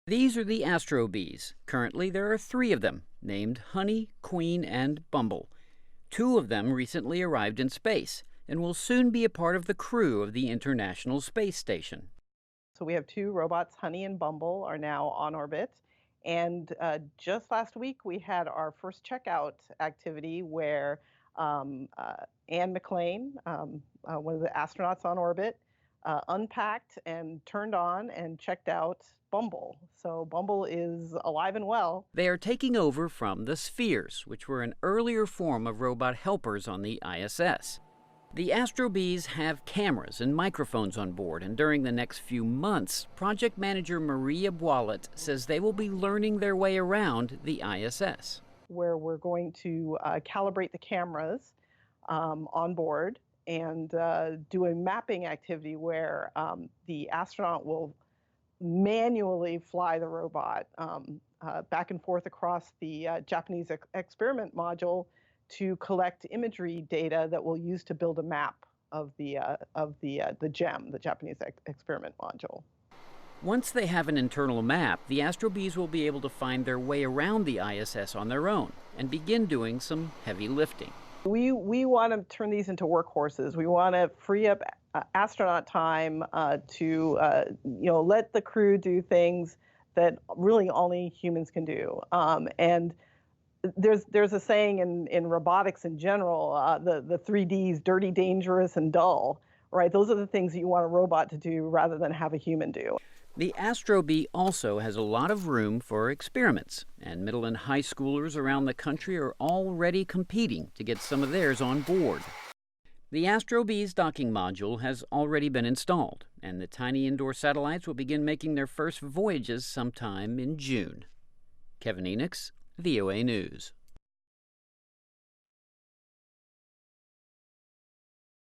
These are the Astro Bees. Currently, there are 3 of them, named Honey, Queen, and Bumble. 2 of them recently arrived in space and will soon be a part of the crew of the International Space Station. So we have 2 robots, Honey and Bumble, are now on orbit. And just last week, we had our first checkout activity where Anne McLean, one of the astronauts on orbit, unpacked and turned on and checked out Bumble. So Bumble is alive and well. They are taking over from the Spheres, which were an earlier form of robot helpers on the ISS. The Astro Bees have cameras and microphones on board, and during the next few months, project manager Maria Boilet says they will be learning their way around the ISS. Where we're going to calibrate the cameras on board and do a mapping activity where the astronaut will manually fly the robot back and forth across the Japanese experiment module to collect imagery data that we'll use to build a map of the GEM, the Japanese experiment module. Once they have an internal map, the Astro Bees will be able to find their way around the ISS on their own and begin doing some heavy lifting. We want to turn these into workhorses. We want to free up astronaut time to let the crew do things that really only humans can do. And there's a saying in robotics in general, the 3Ds, dirty, dangerous, and dull, right? Those are the things that you want a robot to do rather than have a human do. The Astro Bee also has a lot of room for experiments, and middle and high schoolers around the country are already competing to get some of theirs on board. The Astro Bee's docking module has already been installed, and the tiny indoor satellites will begin making their first voyages sometime in June. Kevin Enochs, VOA News.